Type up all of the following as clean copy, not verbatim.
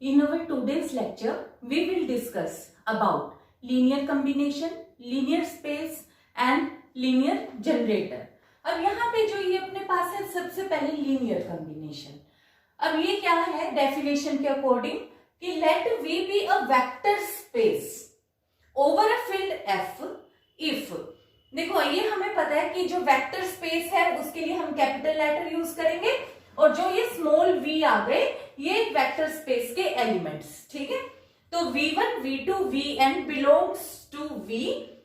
In our today's lecture, we will discuss about linear combination, linear space and linear generator. अब यहाँ पे जो ये अपने पास है सबसे पहले लीनियर कॉम्बिनेशन। अब ये क्या है डेफिनेशन के अकॉर्डिंग कि let V be a vector space over a field F if, देखो ये हमें पता है कि जो वेक्टर स्पेस है उसके लिए हम कैपिटल लेटर यूज करेंगे और जो ये स्मॉल v आ गए ये वेक्टर स्पेस के एलिमेंट्स, ठीक है। तो v1 v2 vn belongs to v,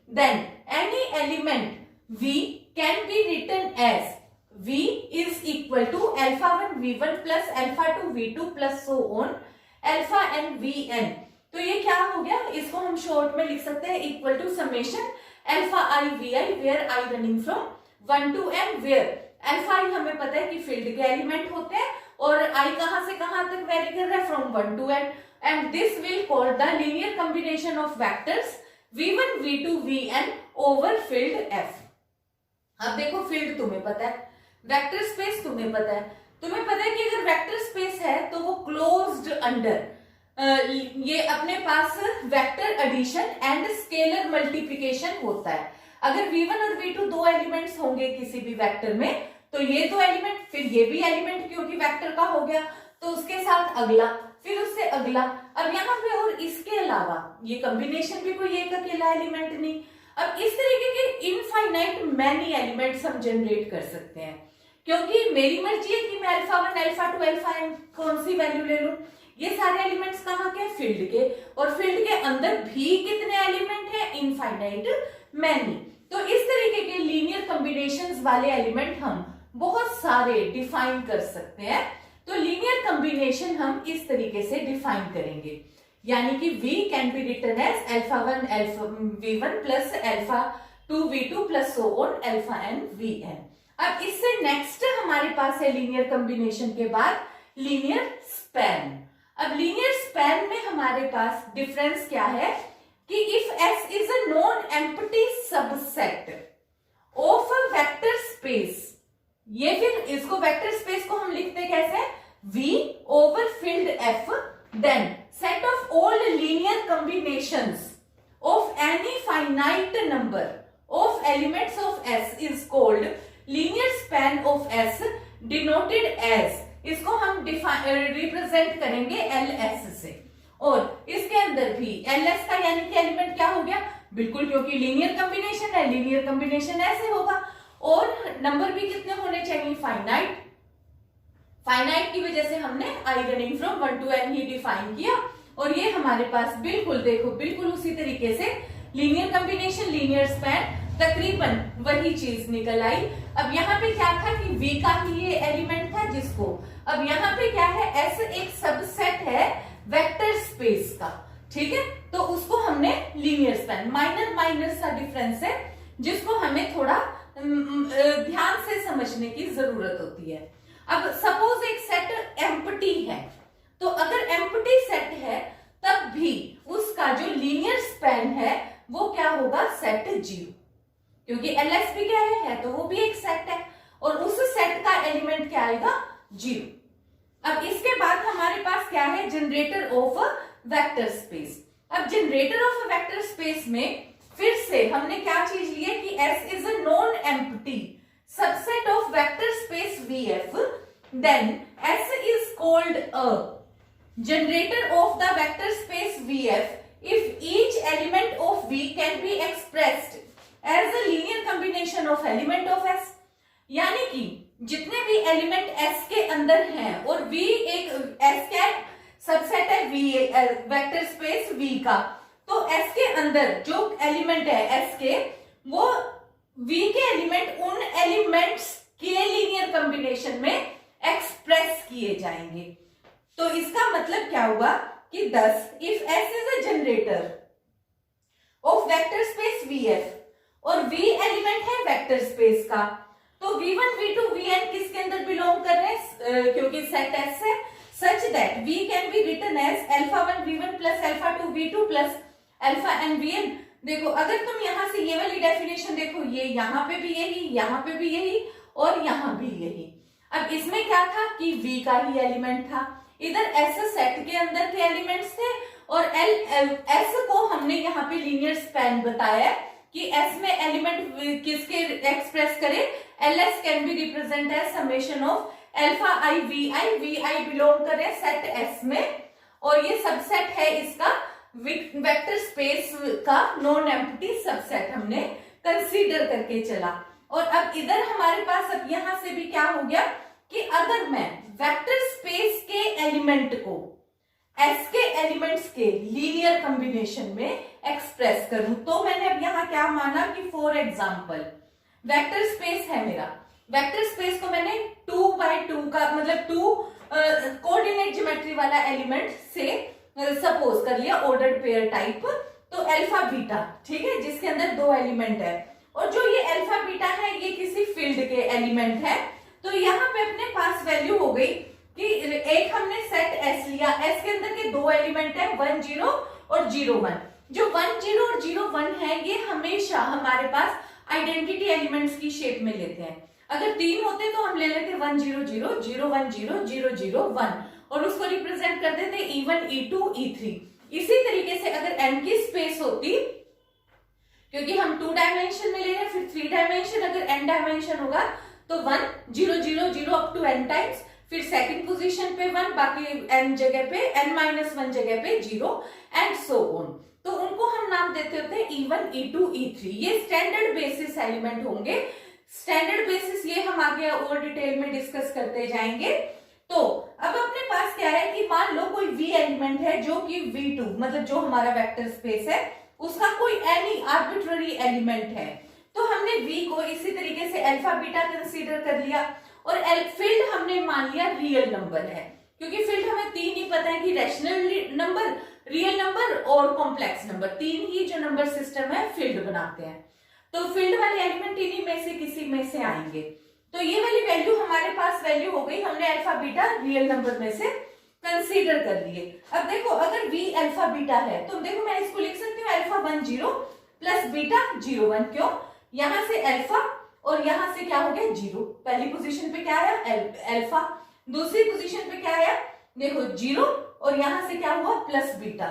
then any element v can be written as v is equal to alpha 1 v1 plus alpha 2 v2 plus so on alpha n vn। तो ये क्या हो गया, इसको हम शॉर्ट में लिख सकते हैं equal to summation alpha i vi where i running from 1 to n, where alpha i हमें पता है कि फील्ड के एलिमेंट होते हैं और i कहां से कहां तक वेरी कर रहा है from 1 to n, and this will call the linear combination of vectors v1 v2 vn over field f। अब देखो फील्ड तुम्हें पता है, वेक्टर स्पेस तुम्हें पता है कि अगर वेक्टर स्पेस है तो वो क्लोज्ड अंडर ये अपने पास vector addition and scalar multiplication होता है। अगर v1 और v2 दो एलिमेंट्स होंगे किसी भी वेक्टर में तो ये दो एलिमेंट फिर ये भी एलिमेंट क्योंकि वेक्टर का हो गया तो उसके साथ अगला फिर उससे अगला। अब यहाँ पे और इसके अलावा ये कॉम्बिनेशन भी कोई एक अकेला एलिमेंट नहीं। अब इस तरीके के इनफाइनाइट मैनी एलिमेंट्स हम जनरेट कर सकते हैं क्योंकि मेरी मर्जी है कि मैं अल्फा 1 अल्फा 2 अल्फा n कौन सी वैल्यू ले लूं। ये सारे एलिमेंट्स कहाँ के, फील्ड के, और फील्ड के अंदर भी कितने एलिमेंट है, इनफाइनाइट मैनी। तो इस तरीके के लीनियर कॉम्बिनेशंस वाले एलिमेंट हम बहुत सारे डिफाइन कर सकते हैं। तो लीनियर कॉम्बिनेशन हम इस तरीके से डिफाइन करेंगे, यानी कि V can be written as alpha 1 alpha v1 plus alpha 2 v2 plus so on alpha n vn। अब इससे नेक्स्ट हमारे पास है लीनियर कॉम्बिनेशन के बाद लीनियर स्पैन। अब लीनियर स्पैन में हमारे पास डिफरेंस क्या है कि if S is a non empty subset of a vector space, ये फिर इसको वेक्टर स्पेस को हम लिखते कैसे, V over field F, then set of all linear combinations of any finite number of elements of S is called linear span of S denoted as, इसको हम represent करेंगे LS से। और इसके अंदर भी LS का यानी कि एलिमेंट क्या हो गया, बिल्कुल क्योंकि लीनियर कॉम्बिनेशन है, लीनियर कॉम्बिनेशन ऐसे होगा और नंबर भी कितने होने चाहिए, फाइनाइट। फाइनाइट की वजह से हमने i running from 1 to n ही डिफाइन किया और ये हमारे पास बिल्कुल देखो बिल्कुल उसी तरीके से लीनियर कॉम्बिनेशन लीनियर स्पैन तकरीबन वही चीज निकल आई। अब यहाँ पे क्या था कि V का ही ये एलिमेंट था जिसको, अब यहाँ पे क्या है, S एक सबसेट है वेक्टर स्पेस का, ठीक है। तो उसको हमने लीनियर स्पैन, माइनर सा डिफरेंस है जिसको हमें थोड़ा ध्यान से समझने की जरूरत होती है। अब सपोज एक सेट एम्प्टी है, तो अगर एम्प्टी सेट है तब भी उसका जो लीनियर स्पैन है वो क्या होगा, सेट 0, क्योंकि LS भी क्या है तो वो भी एक सेट है और उस सेट का एलिमेंट क्या आएगा, 0। अब इसके बाद हमारे पास क्या है, जनरेटर ऑफ वेक्टर स्पेस। अब जनरेटर ऑफ वेक्टर स्पेस में फिर से हमने क्या चीज ली है कि S is a non empty subset of vector space VF, then S is called a generator of the vector space VF if each element of V can be expressed as a linear combination of element of S। यानी कि जितने भी element S के अंदर हैं और V एक S का सबसेट है V वेक्टर स्पेस V का, तो S के अंदर जो एलिमेंट है S के वो V के एलिमेंट उन एलिमेंट्स के लीनियर कॉम्बिनेशन में एक्सप्रेस किए जाएंगे। तो इसका मतलब क्या हुआ कि 10 if S is a generator of vector space VF और V एलिमेंट है वेक्टर स्पेस का, तो v1 v2 vn किसके अंदर बिलोंग कर रहे हैं, क्योंकि सेट S है, such that V can be written as alpha 1 v1 plus alpha 2 v2 plus alpha n vn। देखो अगर तुम यहां से ये वाली डेफिनेशन देखो, ये यहाँ पे भी यही, यहाँ पे भी यही और यहाँ भी यही। अब इसमें क्या था कि V का ही एलिमेंट था, इधर एस सेट के अंदर के एलिमेंट्स थे और एस को हमने यहाँ पे लीनियर स्पैन बताया कि एस में एलिमेंट किसके एक्सप्रेस करे, L S can be represent as summation of alpha I V I belong करे सेट एस में, और ये सबसेट है इसका वेक्टर स्पेस का नॉन एम्प्टी सबसेट हमने कंसीडर करके चला। और अब इधर हमारे पास अब यहां से भी क्या हो गया कि अगर मैं वेक्टर स्पेस के एलिमेंट को एस के एलिमेंट्स के लीनियर कॉम्बिनेशन में एक्सप्रेस करूं, तो मैंने अब यहां क्या माना कि फॉर एग्जांपल वेक्टर स्पेस है मेरा, वेक्टर स्पेस को मैंने 2x2 का मतलब 2 कोऑर्डिनेट ज्योमेट्री वाला एलिमेंट से सपोज कर लिया ऑर्डर्ड पेयर टाइप, तो अल्फा बीटा, ठीक है, जिसके अंदर 2 एलिमेंट है, और जो ये अल्फा बीटा है ये किसी फील्ड के एलिमेंट है। तो यहाँ पे अपने पास वैल्यू हो गई कि एक हमने सेट एस लिया, एस के अंदर के 2 एलिमेंट है 1 0 और 0 1। जो 1 0 और 0 1 है ये हमेशा हमारे पास आइडेंटिटी एलिमेंट्स की शेप में लेते हैं। अगर 3 होते तो हम ले लेते 1 0 0 0 1 0 0 0 1 और उसको रिप्रेजेंट कर देते E1 E2 E3। इसी तरीके से अगर n की स्पेस होती, क्योंकि हम 2 डायमेंशन में ले रहे हैं, फिर 3 डायमेंशन, अगर n डायमेंशन होगा तो 1 0 0 0 अप टू n टाइम्स, फिर सेकंड पोजीशन पे 1, बाकी n जगह पे n-1 जगह पे 0 एंड सो ऑन। तो उनको हम नाम देते होते हैं E1 E2 E3। ये स्टैंडर्ड बेसिस एलिमेंट होंगे। स्टैंडर्ड बेसिस ये हम आगे और डिटेल में डिस्कस करते जाएंगे। तो अब अपने पास क्या है कि मान लो कोई V एलिमेंट है जो कि V2 मतलब जो हमारा वेक्टर स्पेस है उसका कोई एनी आर्बिट्ररी एलिमेंट है, तो हमने V को इसी तरीके से अल्फा बीटा कंसीडर कर लिया और फील्ड हमने मान लिया रियल नंबर है, क्योंकि फील्ड हमें 3 ही पता है कि रैशनल नंबर, रियल नंबर और कॉम्प्लेक्स नंबर, 3 ही जो नंबर सिस्टम है फील्ड बनाते हैं। तो फील्ड वाले एलिमेंट इन्हीं में से किसी में से आएंगे। तो ये वाली वैल्यू हमारे पास वैल्यू हो गई, हमने अल्फा बीटा रियल नंबर में से कंसीडर कर लिए। अब देखो अगर V अल्फा बीटा है तो देखो मैं इसको लिख सकती हूँ अल्फा 1 0 प्लस बीटा 0 1। क्यों? यहां से अल्फा और यहां से क्या हो गया 0। पहली पोजीशन पे क्या आया अल्फा, दूसरी पोजीशन पे क्या आया देखो 0 और यहां से क्या हुआ प्लस बीटा,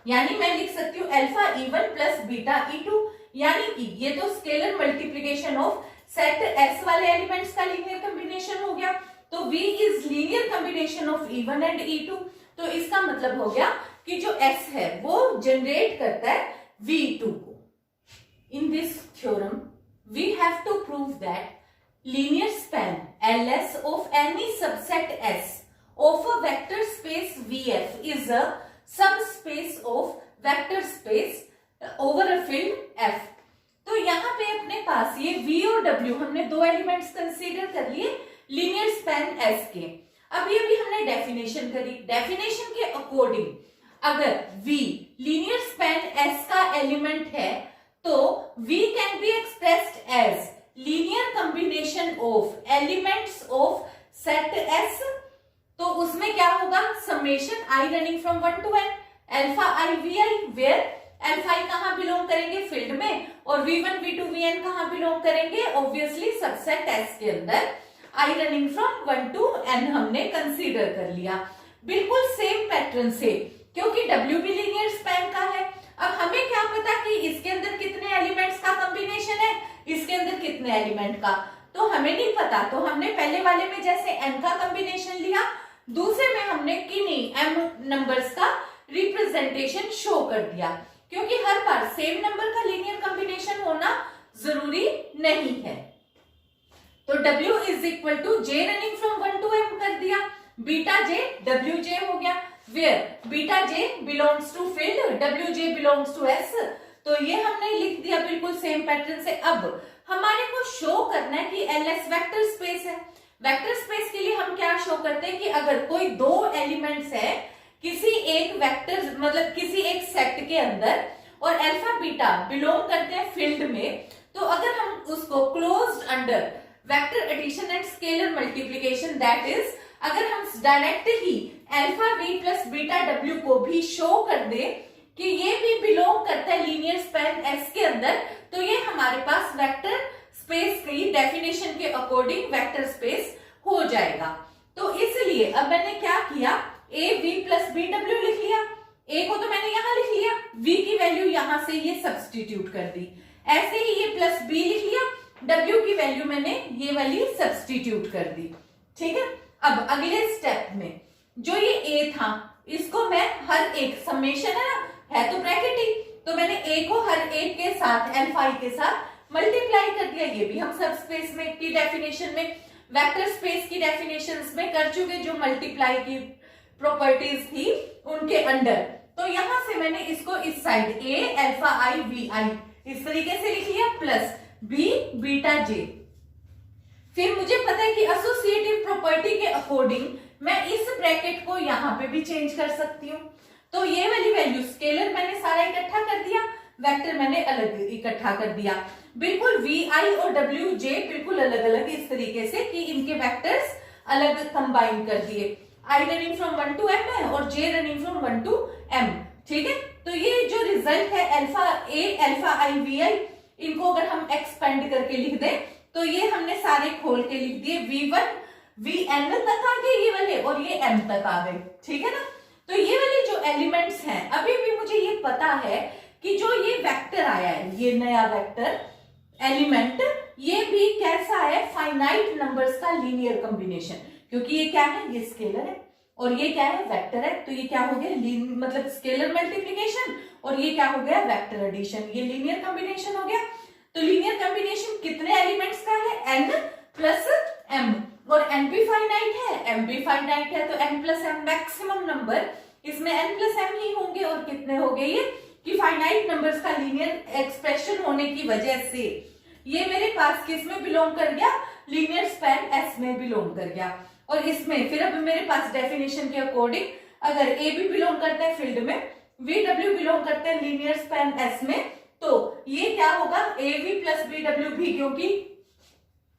यानी मैं लिख सकती हूँ alpha E1 plus beta E2, यानी कि ये तो scalar multiplication of set S वाले एलिमेंट्स का लीनियर कॉम्बिनेशन हो गया। तो V is linear combination of E1 and E2। तो इसका मतलब हो गया कि जो S है वो जनरेट करता है V2 को। In this theorem we have to prove that linear span LS of any subset S of a vector space VF is a subspace of vector space over a field F। तो यहाँ पे अपने पास ये V और W हमने 2 elements consider कर लिए linear span S के। अब ये भी हमने डेफिनेशन करी, डेफिनेशन के अकॉर्डिंग अगर V लीनियर स्पैन S का एलिमेंट है तो V can be expressed as linear combination of elements of set S। तो उसमें क्या होगा summation I running from 1 to n alpha I VI, where alpha I कहां बिलोंग करेंगे फील्ड में, और V1 V2 Vn कहां बिलोंग करेंगे ऑब्वियसली सबसेट S के अंदर। I running from 1 to n हमने कंसीडर कर लिया बिल्कुल सेम पैटर्न से, क्योंकि W भी लीनियर स्पैन का है। अब हमें क्या पता कि इसके अंदर कितने एलिमेंट्स का कॉम्बिनेशन है, इसके अंदर कितने एलिमेंट का, तो हमें नहीं पता। तो हमने पहले वाले में जैसे n का कॉम्बिनेशन लिया, दूसरे में हमने किन्हीं m नंबर्स का रिप्रेजेंटेशन शो कर दिया, क्योंकि हर बार सेम नंबर का लीनियर कॉम्बिनेशन होना जरूरी नहीं है। तो W is equal to J running from 1 to m कर दिया, बीटा J WJ हो गया, where beta J belongs to field, WJ belongs to S। तो ये हमने लिख दिया बिल्कुल सेम पैटर्न से। अब हमारे को शो करना है कि LS वेक्टर स्पेस है। वेक्टर स्पेस के लिए हम क्या शो करते हैं कि अगर कोई 2 एलिमेंट्स है किसी एक वेक्टर मतलब किसी एक सेट के अंदर और अल्फा बीटा बिलोंग करते हैं फील्ड में, तो अगर हम उसको closed under vector addition and scalar multiplication, that is अगर हम डायरेक्ट ही alpha V plus beta W को भी शो कर दे कि ये भी बिलोंग करता है लीनियर स्पैन S के अंदर, तो ये हमारे पास वेक्टर स्पेस की डेफिनेशन के अकॉर्डिंग वेक्टर स्पेस हो जाएगा। तो इसलिए अब मैंने क्या किया, A V plus B W लिख लिया, ए को तो मैंने यहां लिख लिया, वी की वैल्यू यहां से ये सब्स्टिट्यूट कर दी, ऐसे ही ये प्लस बी लिख लिया, डब्ल्यू की वैल्यू मैंने ये वाली सब्स्टिट्यूट कर दी। ठीक है, अब अगले स्टेप में जो ये ए था इसको मैं हर एक समेशन है तो ब्रैकेट ही, तो मैंने ए को हर एक के साथ अल्फा आई के साथ मल्टीप्लाई कर दिया। ये भी हम सब स्पेस में की डेफिनेशन में, वेक्टर स्पेस की डेफिनेशंस में कर चुके, जो मल्टीप्लाई की प्रॉपर्टीज थी उनके अंडर। तो यहां से मैंने इसको इस side A alpha I V I इस तरीके से लिख लिया, प्लस बी बीटा जे। फिर मुझे पता है कि एसोसिएटिव प्रॉपर्टी के अकॉर्डिंग मैं इस ब्रैकेट को यहां पे भी चेंज कर सकती हूँ। तो ये वाली वैल्यू स्केलर मैंने सारा इकट्ठा कर दिया, वेक्टर मैंने अलग इकट्ठा कर दिया, बिल्कुल वी आई और डब्ल्यू जे बिल्कुल अलग अलग इस तरीके से कि इनके वेक्टर्स अलग कंबाइन कर दिए। आई रनिंग फ्रॉम 1 to m है और जे रनिंग फ्रॉम 1 to m। ठीक है, तो ये जो रिजल्ट है alpha A alpha I V I, इनको अगर हम एक्सपेंड करके लिख दें तो ये हमने सारे खोल के लिख दिए, v1 vn तक आ गए ये वाले और ये m तक आ गए। ठीक है ना, तो ये वाले जो एलिमेंट्स हैं, अभी भी मुझे ये पता है कि जो ये वेक्टर आया है, ये नया वेक्टर एलिमेंट, ये भी कैसा है, फाइनाइट नंबर्स का लीनियर कॉम्बिनेशन, क्योंकि ये क्या है, ये स्केलर है और ये क्या है, वेक्टर है। तो ये क्या हो गया, मतलब स्केलर मल्टीप्लिकेशन, और ये क्या हो गया, वेक्टर एडिशन, ये लीनियर कॉम्बिनेशन हो गया। तो लीनियर कॉम्बिनेशन कितने एलिमेंट्स का है, n प्लस m, और n भी फाइनाइट है, m भी फाइनाइट है, तो n plus m maximum number, इसमें n प्लस m ही होंगे। और कितने हो गए ये, कि फाइनाइट नंबर्स का लीनियर एक्सप्रेशन होने की वजह से ये मेरे पास किस में बिलोंग कर गया, लीनियर स्पैन S में बिलोंग कर गया। और इसमें फिर अब मेरे पास डेफिनेशन के अकॉर्डिंग अगर ए भी बिलोंग करते हैं फील्ड में, वी डब्ल्यू बिलोंग करते हैं लीनियर स्पैन S में, तो ये क्या होगा, A V plus B W भी, क्योंकि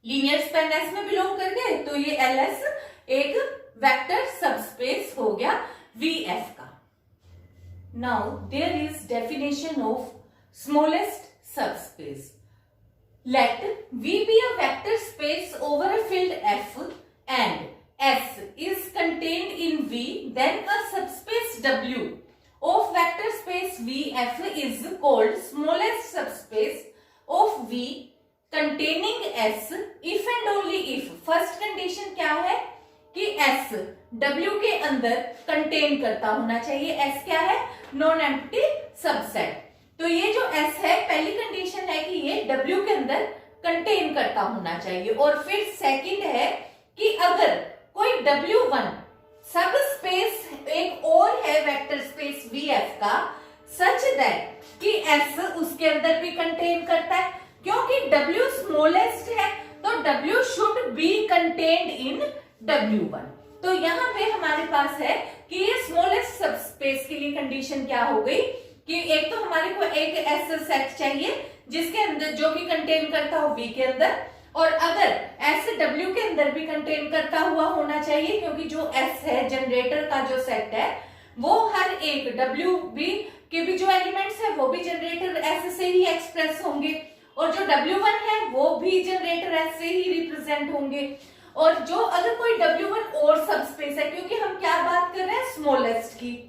लीनियर स्पैन S में बिलोंग कर गए, तो ये एल एस एक वेक्टर सबस्पेस हो गया VF का। Now there is definition of smallest subspace. Let V be a vector space over a field F and S is contained in V, then a subspace W of vector space VF is called smallest subspace of V containing S if and only if। First condition क्या है कि S W के अंदर contain करता होना चाहिए। S क्या है, नॉन एम्प्टी सबसेट। तो ये जो S है, पहली कंडीशन है कि ये W के अंदर कंटेन करता होना चाहिए। और फिर सेकंड है कि अगर कोई W1 सब स्पेस एक और है वेक्टर स्पेस VF का, सच दैट कि S उसके अंदर भी कंटेन करता है, क्योंकि W स्मॉलेस्ट है तो W should be contained in W1। तो यहाँ पे हमारे पास है कि ये स्मॉलेस्ट सबस्पेस के लिए कंडीशन क्या हो गई कि एक तो हमारे को एक S सेट चाहिए जिसके अंदर जो कि कंटेन करता हो V के अंदर, और अगर S W के अंदर भी कंटेन करता हुआ होना चाहिए, क्योंकि जो S है जनरेटर का जो सेट है वो हर एक W भी के भी जो एलिमेंट्स है वो भी जनरेटर S से ही एक्सप्रेस होंगे, और जो W1 है वो भी जनरेटर S से ही रिप्रेजेंट होंगे। और जो अगर कोई W1 और सबस्पेस है, क्योंकि हम क्या बात कर रहे हैं, स्मॉलेस्ट की,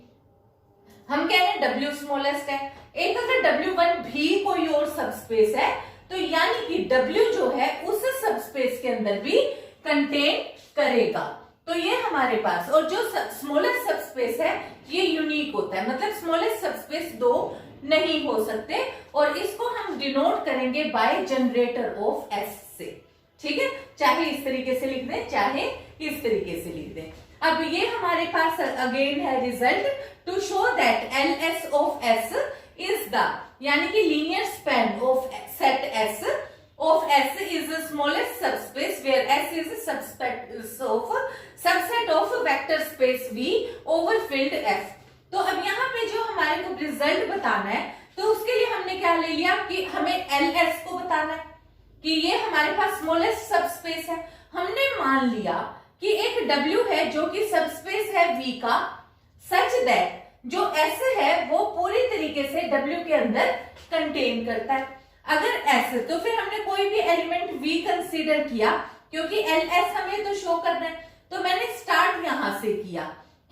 हम कह रहे हैं W स्मॉलेस्ट है, एक अगर W1 भी कोई और सबस्पेस है तो यानी कि W जो है उस सबस्पेस के अंदर भी कंटेन करेगा। तो ये हमारे पास, और जो स्मॉलेस्ट सबस्पेस है ये यूनिक होता है, मतलब स्मॉलेस्ट सबस्पेस दो नहीं हो सकते, और इसको हम डिनोट करेंगे बाय जनरेटर ऑफ S से। ठीक है, चाहे इस तरीके से लिख दें चाहे इस तरीके से लिख दें। अब ये हमारे पास अगेन है result to show that LS of S is the, यानी कि linear span of set S of S is the smallest subspace where S is a subset of vector space V over field F। तो अब यहाँ पे जो हमारे को result बताना है, तो उसके लिए हमने क्या ले लिया कि हमें LS को बताना है कि ये हमारे पास स्मॉलेस्ट सबस्पेस है। हमने मान लिया कि एक W है जो कि सबस्पेस है V का, सच दैट जो S है वो पूरी तरीके से W के अंदर कंटेन करता है। अगर S, तो फिर हमने कोई भी एलिमेंट V कंसीडर किया, क्योंकि LS हमें तो शो करना है, तो मैंने स्टार्ट यहां से किया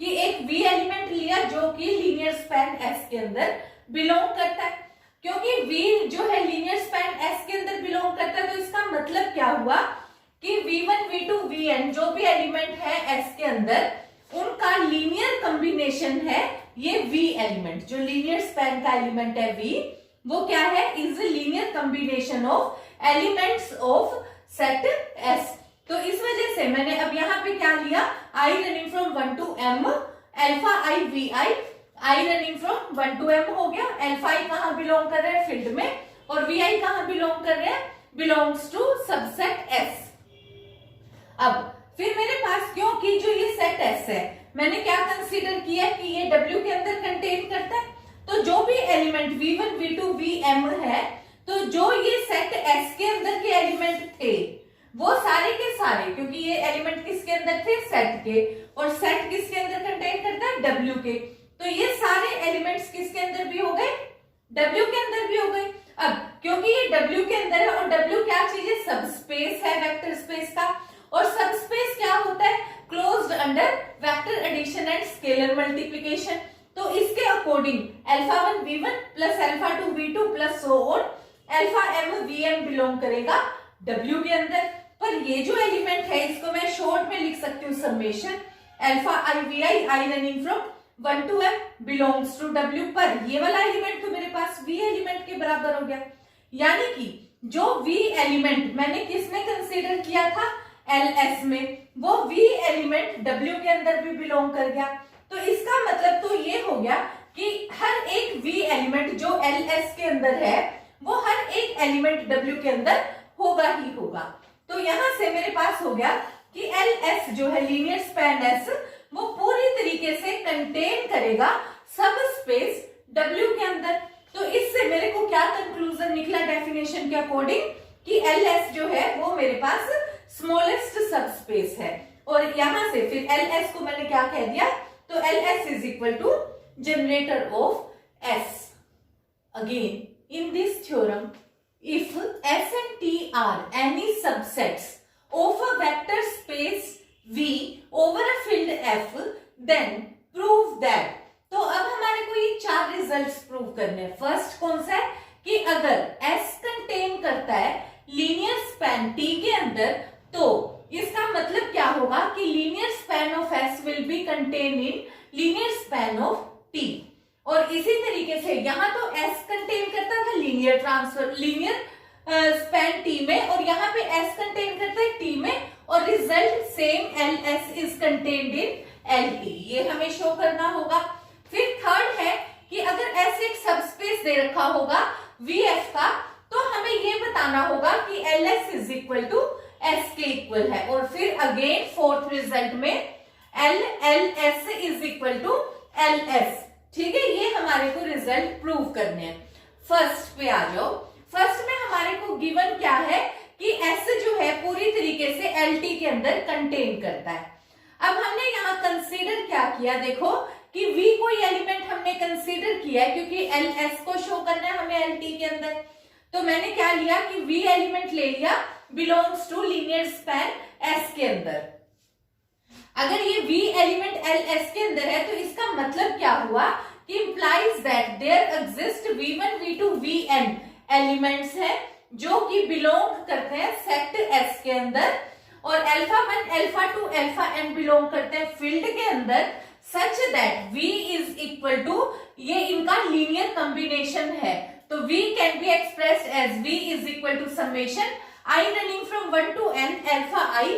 कि एक V एलिमेंट लिया जो कि लीनियर स्पैन S के अंदर बिलोंग करता है। क्योंकि V जो है लीनियर स्पैन S के अंदर बिलोंग करता है, तो इसका मतलब क्या हुआ कि V1, V2, Vn जो भी एलिमेंट है S के अंदर, उनका लीनियर कॉम्बिनेशन है ये V एलिमेंट। जो लीनियर स्पैन का एलिमेंट है V, वो क्या है, is linear combination of elements of set S। तो इस वजह से मैंने अब यहाँ पे क्या लिया, I running from 1 to M, alpha I VI, I running from 1 to M हो गया। अल्फा I कहाँ बिलोंग कर रहे हैं, फील्ड में, और VI कहाँ बिलोंग कर रहे हैं, बिलोंग्स टू सबसेट S। अब फिर मेरे पास, क्योंकि जो ये सेट S है, मैंने क्या कंसीडर किया कि ये W के अंदर कंटेन करता है, तो जो भी एलिमेंट V1, V2, Vm है, तो जो ये सेट S के अंदर के एलिमेंट थे वो सारे के सारे, क्योंकि ये एलिमेंट किसके अंदर थे, सेट के, और सेट किसके अंदर कंटेन करता है, W के, तो ये सारे एलिमेंट्स किसके अंदर भी हो गए, W के अंदर भी हो गए। अब क्योंकि ये W के अंदर है, और W क्या चीज है, सबस्पेस है वेक्टर स्पेस का, और सबस्पेस क्या होता है, closed under vector addition and scalar multiplication. तो इसके according alpha 1 V1 plus alpha 2 V2 plus so on alpha M Vm belong करेगा W के अंदर। पर ये जो एलिमेंट है, इसको मैं शॉर्ट में लिख सकती हूँ summation alpha I VI, I running from 1 to M belongs to W। पर ये वाला एलिमेंट तो मेरे पास V एलिमेंट के बराबर हो गया, यानी कि जो V एलिमेंट मैंने किस में कंसीडर किया था, LS में, वो V एलिमेंट W के अंदर भी बिलोंग कर गया। तो इसका मतलब तो ये हो गया कि हर एक V एलिमेंट जो LS के अंदर है, वो हर एक एलिमेंट W के अंदर होगा ही होगा। तो यहां से मेरे पास हो गया कि LS जो है लीनियर स्पैन S, वो पूरी तरीके से कंटेन करेगा सब स्पेस W के अंदर। तो इससे मेरे को क्या कंक्लूजन निकला डेफिनेशन के अकॉर्डिंग कि LS जो है वो मेरे पास स्मॉलेस्ट सब स्पेस है। और यहां से फिर LS को मैंने क्या कह दिया, तो LS is equal to generator of S। Again in this theorem, if S and T are any subsets of a vector space V over a field F, then prove that। तो अब हमारे को ये चार रिजल्ट्स प्रूव करने हैं। First कौन सा है कि अगर S कंटेन करता है लीनियर स्पैन T के अंदर, तो इसका मतलब क्या होगा कि linear span of S will be contain in linear span of T। और इसी तरीके से यहाँ तो S कंटेन करता था linear transfer, linear span T में, और यहाँ पे S कंटेन करता है T में, और result same LS is contained in LT, ये हमें शो करना होगा। फिर थर्ड है कि अगर S एक सबस्पेस दे रखा होगा VF का, तो हमें ये बताना होगा कि LS is equal to S के इक्वल है। और फिर अगेन फोर्थ रिजल्ट में LS is equal to LS। ठीक है, ये हमारे को रिजल्ट प्रूव करने हैं। फर्स्ट पे आ जाओ। फर्स्ट में हमारे को गिवन क्या है कि S जो है पूरी तरीके से LT के अंदर कंटेन करता है। अब हमने यहाँ कंसीडर क्या किया, देखो कि V कोई एलिमेंट हमने कंसीडर किया है, क्योंकि LS को शो करना है हमें LT के अंदर। तो मैंने क्या लिया कि V एलिमेंट ले लिया belongs to linear span S के अंदर। अगर ये V एलिमेंट LS के अंदर है, तो इसका मतलब क्या हुआ कि implies that there exist V1, V2, Vn elements हैं जो कि बिलोंग करते हैं सेट S के अंदर, और alpha 1, alpha 2, alpha n belong करते हैं फील्ड के अंदर, such that V is equal to, ये इनका लीनियर कॉम्बिनेशन है। तो V can be expressed as V is equal to summation I running from 1 to n alpha I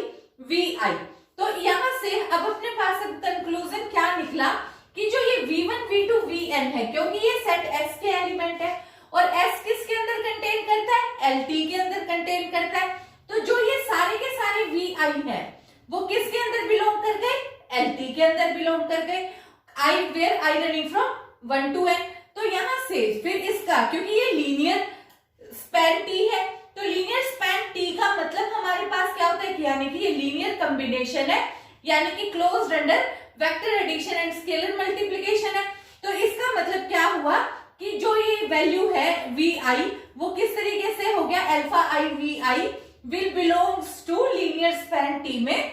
VI। तो यहां से अब अपने पास अब कंक्लूजन क्या निकला कि जो ये V1, V2, Vn है, क्योंकि ये सेट S के एलिमेंट है, और S किसके अंदर कंटेन करता है, LT के अंदर कंटेन करता है। तो जो ये सारे के सारे VI है, वो किसके अंदर बिलोंग कर गए, LT के अंदर बिलोंग कर गए। I where I running from 1 to n। तो यहां से फिर इसका, क्योंकि ये लीनियर स्पैन T है, तो लीनियर स्पैन T का मतलब हमारे पास क्या होता है कि यानी कि ये लीनियर कॉम्बिनेशन है, यानी कि closed under vector addition and scalar multiplication है। तो इसका मतलब क्या हुआ कि जो ये वैल्यू है VI, वो किस तरीके से हो गया, alpha I VI will belongs to linear span T में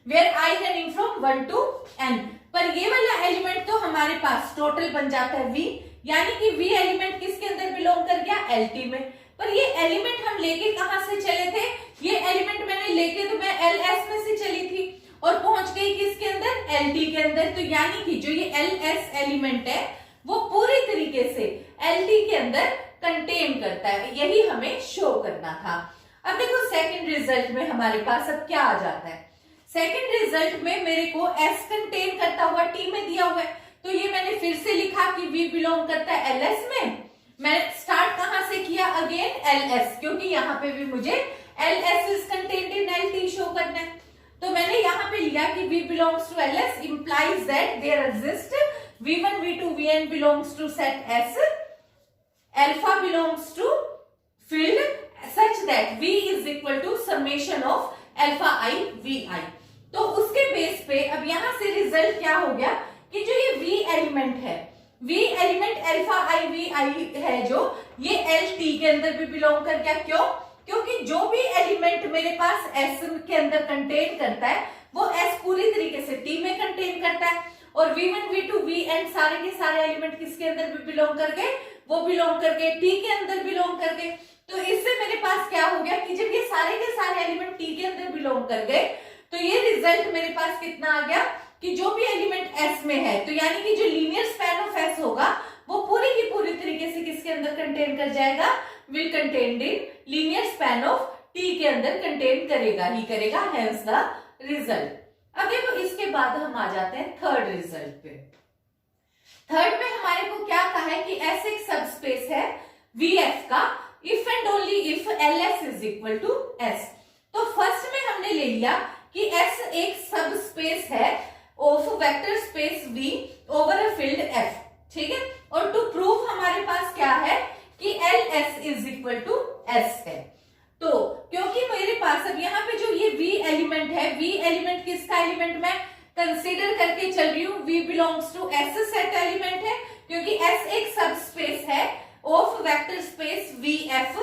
where I running from 1 to n। पर ये वाला एलिमेंट तो हमारे पास टोटल बन जाता है v, यानी कि v एलिमेंट किसके अंदर बिलोंग कर गया, LT में। पर ये एलिमेंट हम लेके कहां से चले थे, ये एलिमेंट मैंने लेके तो मैं LS में से चली थी और पहुंच गई किसके अंदर, LT के अंदर। तो यानी कि जो ये LS एलिमेंट है वो पूरी तरीके से LT के अंदर कंटेन करता है, यही हमें शो करना था। अब देखो सेकंड रिजल्ट में हमारे पास अब क्या आ जाता है। सेकंड रिजल्ट में मेरे को S कंटेन करता हुआ T में दिया हुआ है, तो ये मैंने फिर से लिखा कि V बिलोंग करता है LS में। मैं स्टार्ट कहां से किया, अगेन LS, क्योंकि यहाँ पे भी मुझे LS is contained in LT show करना है। तो मैंने यहाँ पे लिया कि V belongs to LS implies that there exists V1, V2, Vn belongs to set S, alpha belongs to field such that V is equal to summation of alpha I Vi। तो उसके बेस पे अब यहाँ से result क्या हो गया कि जो ये V एलिमेंट है, V element alpha I Vi है, जो ये LT के अंदर भी बिलोंग कर गया। क्यों, क्योंकि जो भी एलिमेंट मेरे पास S के अंदर कंटेन करता है वो S पूरी तरीके से T में कंटेन करता है, और V1, V2, Vn सारे के सारे एलिमेंट किसके अंदर भी बिलोंग कर गए, वो बिलोंग कर गए T के अंदर बिलोंग कर गए। तो इससे मेरे पास क्या हो गया कि जब ये सारे के सारे एलिमेंट T के अंदर बिलोंग कर गए तो ये रिजल्ट मेरे पास कितना आ गया कि जो भी एलिमेंट S में है, तो यानी कि जो लीनियर स्पैन ऑफ S होगा वो पूरी की पूरी तरीके से किसके अंदर कंटेन कर जाएगा, will contain in linear span of T के अंदर कंटेन करेगा ही करेगा, हेंस द रिजल्ट। अब देखो इसके बाद हम आ जाते हैं थर्ड रिजल्ट पे। थर्ड में हमारे को क्या कहा है कि S एक सबस्पेस है VF का if and only if LS is equal to S। तो फर्स्ट में हमने ले लिया कि S एक सबस्पेस है of vector space V over a field F, ठीक है। और टू प्रूव हमारे पास क्या है कि LS is equal to S है। तो क्योंकि मेरे पास अब यहाँ पे जो ये V एलिमेंट है, V एलिमेंट किसका एलिमेंट मैं कंसीडर करके चल रही हूँ, V belongs to S set element है, क्योंकि S एक सबस्पेस है of vector space VF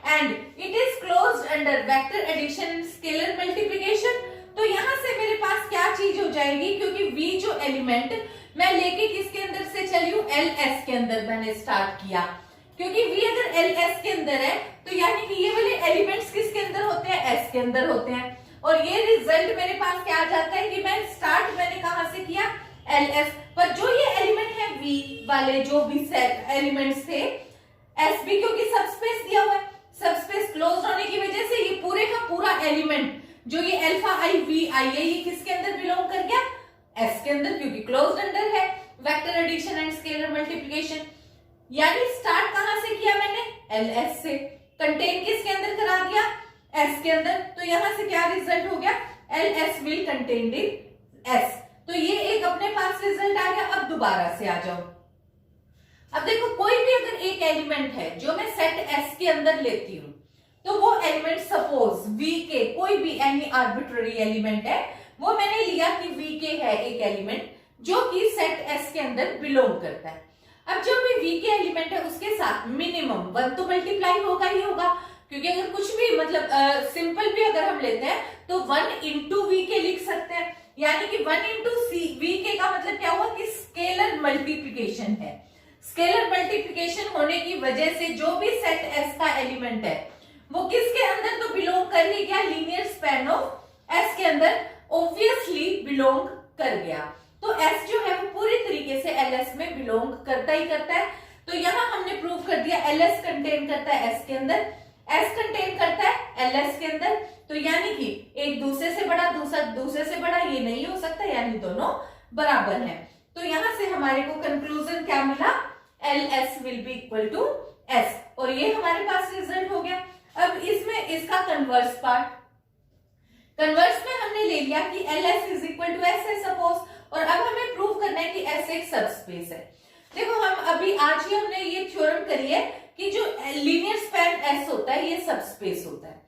and it is closed under vector addition scalar multiplication. तो यहाँ से मेरे पास क्या चीज हो जाएगी, क्योंकि V जो एलिमेंट मैं लेके किसके अंदर से चली हूँ, LS के अंदर मैंने स्टार्ट किया, क्योंकि V अगर LS के अंदर है तो यानी कि ये वाले एलिमेंट्स किसके अंदर होते हैं, S के अंदर होते हैं। और ये रिजल्ट मेरे पास क्या आ जाता है कि मैं स्टार्ट मैंने कहां से किया, LS, पर जो ये एलिमेंट है V वाले जो भी सेट एलिमेंट्स थे, S भी क्योंकि सबस्पेस दिया हुआ है, सबस्पेस क्लोज्ड होने की वजह से ये पूरे का पूरा एलिमेंट जो ये अल्फा I Vi है ये किसके अंदर बिलोंग कर गया, S के अंदर, क्योंकि क्लोज्ड अंडर है vector addition and scalar multiplication. यानी स्टार्ट कहां से किया मैंने, LS से, कंटेन किसके अंदर करा दिया, S के अंदर। तो यहां से क्या रिजल्ट हो गया, LS will contain in S। तो ये एक अपने पास रिजल्ट आ गया। अब दोबारा से आ जाओ। अब देखो कोई भी अगर एक एलिमेंट है जो मैं सेट S के अंदर लेती हूँ, तो वो एलिमेंट सपोज V के कोई भी एनी आर्बिट्ररी एलिमेंट है, वो मैंने लिया कि V के है एक एलिमेंट जो कि सेट S के अंदर बिलोंग करता है। अब जो भी V के एलिमेंट है उसके साथ मिनिमम 1 तो मल्टीप्लाई होगा ही होगा, क्योंकि अगर कुछ भी मतलब सिंपल भी अगर हम लेते हैं तो 1 इंटू V के लिख सकते हैं, यानी कि 1 इंटू V के का मतलब क्या हुआ कि स्केलर मल्टीप्लिकेशन है। स्केलर मल्टीप्लिकेशन होने की वजह से जो भी सेट S का एलिमेंट है वो किसके अंदर तो बिलोंग कर ही गया, लीनियर स्पैन ऑफ S के अंदर ऑब्वियसली बिलोंग कर गया। तो S जो है वो पूरी तरीके से LS में बिलोंग करता ही करता है। तो यहां हमने प्रूव कर दिया LS कंटेन करता है S के अंदर, S कंटेन करता है LS के अंदर। तो यानी कि एक दूसरे से बड़ा, दूसरा दूसरे से बड़ा ये नहीं हो सकता, यानी दोनों बराबर हैं। तो यहां से हमारे को कंक्लूजन क्या मिला, LS will be equal to S, और ये हमारे पास रिजल्ट हो गया। अब इसमें इसका कन्वर्स पार्ट, कन्वर्स में हमने ले लिया कि LS is equal to S है सपोज, और अब हमें प्रूव करना है कि S एक सबस्पेस है। देखो हम अभी आज ही हमने ये थ्योरम करी है कि जो लीनियर स्पैन S होता है ये सबस्पेस होता है।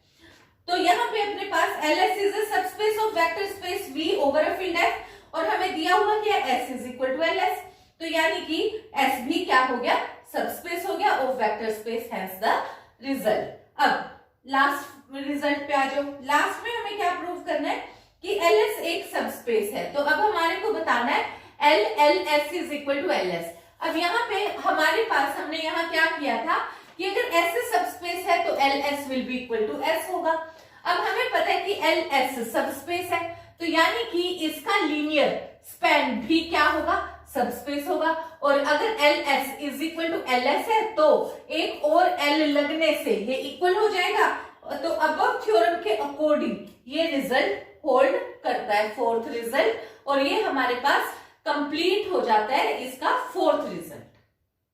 तो यहाँ पे अपने पास LS is a subspace of vector space V over a field F, और हमें दिया हुआ क्या S is equal to LS। तो यानी कि S भी क्या हो गया, सबस्पेस हो गया of vector space, hence the result. अब लास्ट रिजल्ट पे आ जाओ। लास्ट में हमें क्या प्रूव करना है कि LS एक सबस्पेस है, तो अब हमारे को बताना है LS is equal to LS। अब यहाँ पे हमारे पास हमने यहाँ क्या किया था कि अगर S सबस्पेस है तो LS will be equal to S होगा। अब हमें पता है कि LS सबस्पेस है, तो यानी कि इसका लीनियर स्पैन भी क्या होगा, सबस्पेस होगा। और अगर LS is equal to LS है तो एक और L लगने से ये इक्वल हो जाएगा। तो अब थ्योरम के अकॉर्डिंग ये रिजल्ट होल्ड करता है, फोर्थ रिजल्ट, और ये हमारे पास कंप्लीट हो जाता है इसका फोर्थ रिजल्ट।